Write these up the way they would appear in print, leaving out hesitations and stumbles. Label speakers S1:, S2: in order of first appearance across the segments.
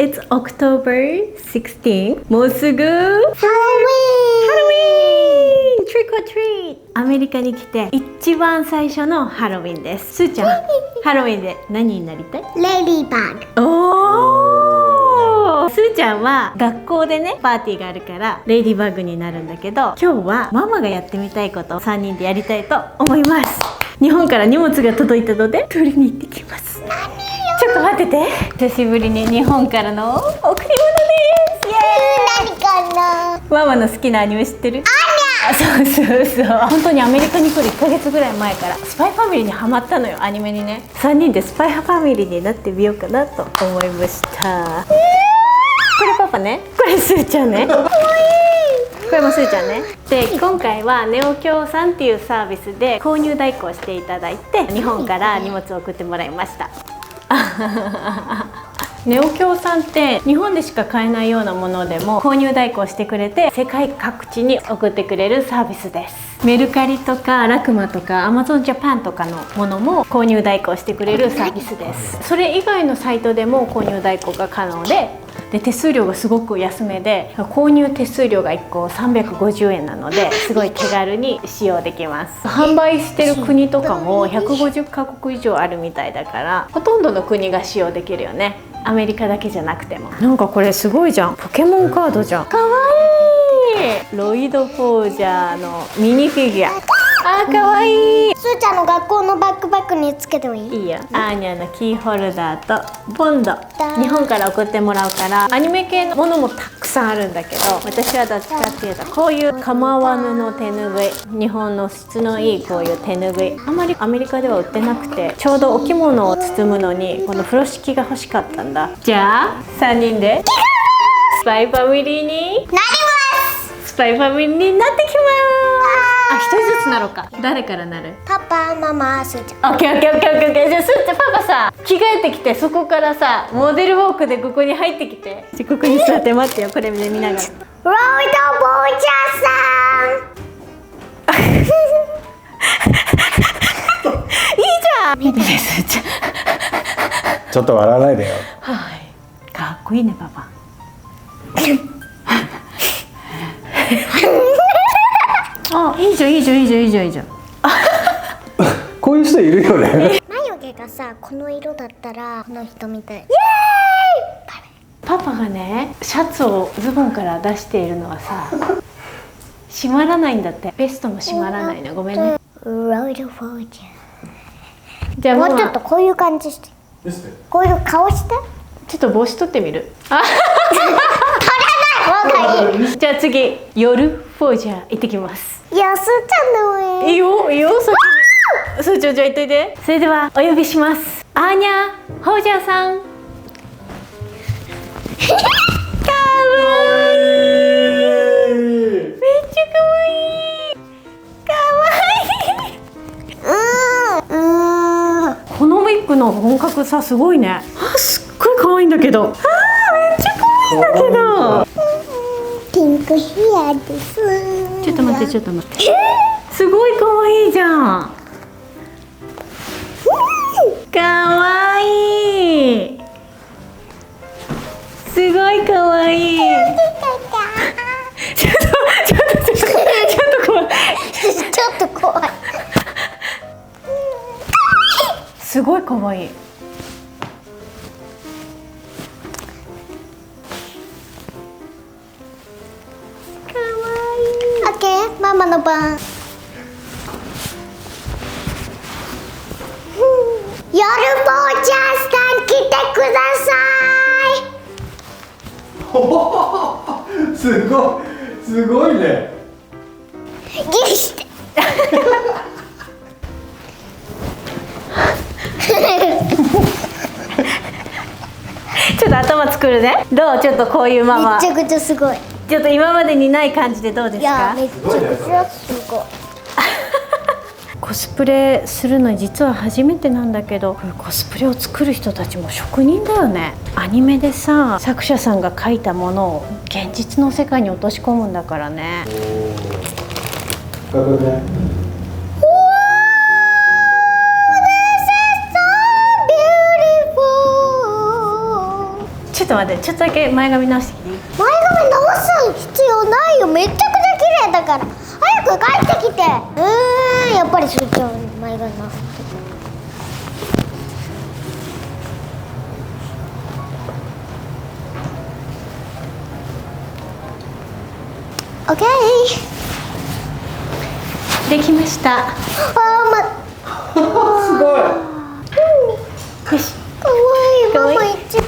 S1: It's October 16th. もうすぐハロウィン Trick or treat アメリカに来て一番最初のハロウィンです。すーちゃんハロウィンで何になりたい？
S2: レディーバッグ。
S1: おー、すーちゃんは学校でねパーティーがあるからレディバッグになるんだけど、今日はママがやってみたいことを3人でやりたいと思います。日本から荷物が届いたので取りに行ってきます。ちょっと待ってて、久しぶりに日本からの贈り物です。イエーイ。
S2: 何かな？
S1: ママの好きなアニメ知ってる？そうそうそう、本当にアメリカに来る1ヶ月ぐらい前からスパイファミリーにハマったのよ、アニメにね。3人でスパイファミリーになってみようかなと思いました。これパパね、これスーちゃんね、かわいい。これもスーちゃんね。で、今回はネオ京さんっていうサービスで購入代行していただいて、日本から荷物を送ってもらいました。ネオ京さんって日本でしか買えないようなものでも購入代行してくれて世界各地に送ってくれるサービスです。メルカリとかラクマとか Amazon Japan とかのものも購入代行してくれるサービスです。それ以外のサイトでも購入代行が可能で、手数料がすごく安めで、購入手数料が1個350円なのですごい手軽に使用できます。販売してる国とかも150カ国以上あるみたいだから、ほとんどの国が使用できるよね。アメリカだけじゃなくても。なんかこれすごいじゃん、ポケモンカードじゃん。かわいい。ロイド・フォージャーのミニフィギュア。あーかわいい。
S2: すーちゃんの学校のバックパックにつけてもいい？
S1: いいよ。アーニャのキーホルダーとボンド、日本から送ってもらうから、アニメ系のものもたくさんあるんだけど、私はどっちかっていうとこういう構わぬの手ぬぐい、日本の質のいいこういう手ぬぐい、あまりアメリカでは売ってなくて、ちょうどお着物を包むのにこの風呂敷が欲しかったんだ。じゃあ3人でスパイファミリーに
S2: なります。
S1: スパイファミリーになってきます。あ、一人ずつなろうか。誰からなる？
S2: パパ、ママ、すーちゃん。
S1: オッケーオッケーオッケーオッケーオッケー。じゃあすーちゃんパパさ、着替えてきて、そこからさモデルウォークでここに入ってきて、ここに座って待ってよ。これで見ながら。
S2: ロイド・ボージャーさん。
S1: いいじゃん。見てね、すーちゃん。
S3: ちょっと笑わないでよ。
S1: はい、かっこいいねパパ。あ、いいじゃんいいじゃんいいじゃんいいじゃんいいじゃん。
S3: こういう人いるよね。
S2: 眉毛がさ、この色だったらこの人みたい。イエーイ。
S1: パパがね、シャツをズボンから出しているのはさ、閉まらないんだって。ベストも閉まらないの。ごめんね。
S2: ロイド・フォージャ
S1: じゃあ
S2: ー。も
S1: ママ
S2: うちょっとこういう感じして。こういう顔して。
S1: ちょっと帽子取ってみる。あ
S2: 取らない方がいい。
S1: じゃあ次、夜フォージャー行ってきます。
S2: いや、すーちゃんでもいい。
S1: いいよいいよ、先に。そう、じゃあ行っといて。それではお呼びします。アーニャ・フォージャーさん。かわいい。めっちゃかわいい。かわいい。このウィッグの本格さすごいね。あ、すっごい可愛いんだけど。あー、めっちゃ可愛いんだけど。
S2: ピンクヘアです。
S1: ちょっと待ってちょっと待って。すごい可愛いじゃん。可愛い。すごい可愛い。ちょっと怖い。
S2: ちょっと怖い。
S1: すごい可愛い。
S2: オッケー、ママの番。夜ボージャーさん来てください。
S3: すごいね。
S2: ギリして。
S1: ちょっと頭作るね。どう？ちょっとこういうママ。
S2: めちゃくちゃすごい。
S1: ちょっと今までにない感じでどうです
S2: いや、
S1: か？
S2: めちゃくちゃすごい。
S1: コスプレするの実は初めてなんだけど、コスプレを作る人たちも職人だよね。アニメでさ、作者さんが描いたものを現実の世界に落とし込むんだからね。ちょっとと待って、ちょっとだけ前髪直してきていい？
S2: 前髪直す必要ないよ。めちゃくちゃ綺麗だから。早く帰ってきて。やっぱりすーちゃん前髪直す。オッケー。
S1: できました。
S3: すごい。
S1: よし。
S2: かわいい。
S1: かわいい
S2: ママ一番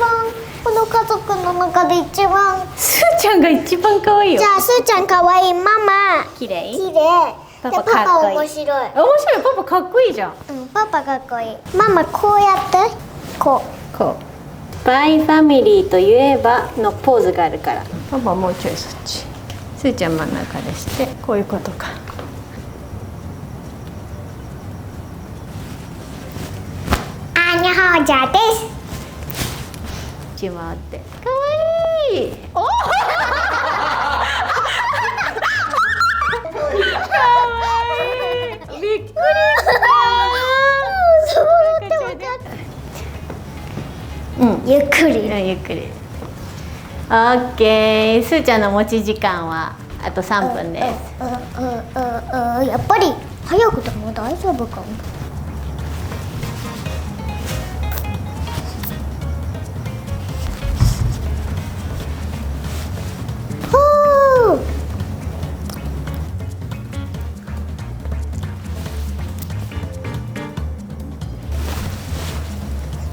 S2: この家族の中で一番。
S1: すーちゃんが一番可愛いよ
S2: じ。ゃあすーちゃんかわいい。ママ
S1: 綺麗。
S2: 綺麗。
S1: パ
S2: で
S1: パかっこいい。
S2: 面白い。
S1: 面白い。パパかっこいいじゃん。
S2: パパかっこいい。ママこうやってこう。
S1: こう。バイファミリーといえばのポーズがあるから。パパもうちょいそっち。すーちゃん真ん中でして、こういうことか。
S2: アニャホージャーです。
S1: ち回ってかわいい。おかわいい。びっくりした。
S2: そうって分かった。ゆっくり。
S1: ゆっくり。オッケー。すーちゃんの持ち時間はあと3分です。
S2: やっぱり早くても大丈夫かも。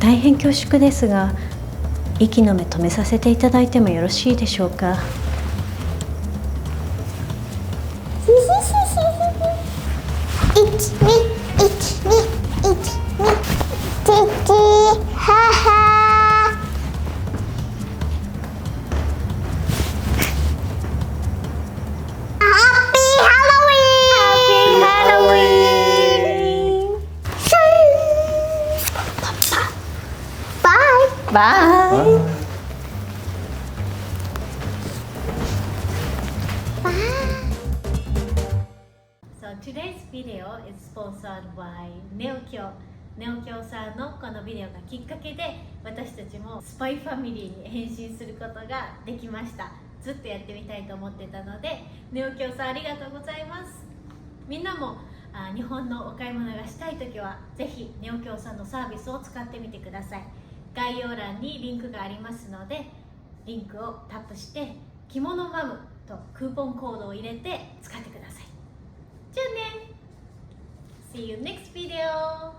S1: 大変恐縮ですが、息の目止めさせていただいてもよろしいでしょうか。バイ。So today's video is sponsored by Neokyo。ネオキョさんのこのビデオがきっかけで私たちもスパイファミリーに変身することができました。ずっとやってみたいと思ってたので、ネオキョさんありがとうございます。みんなも日本のお買い物がしたいときはぜひネオキョさんのサービスを使ってみてください。概要欄にリンクがありますので、リンクをタップして着物マムとクーポンコードを入れて使ってください。じゃあね。See you next video!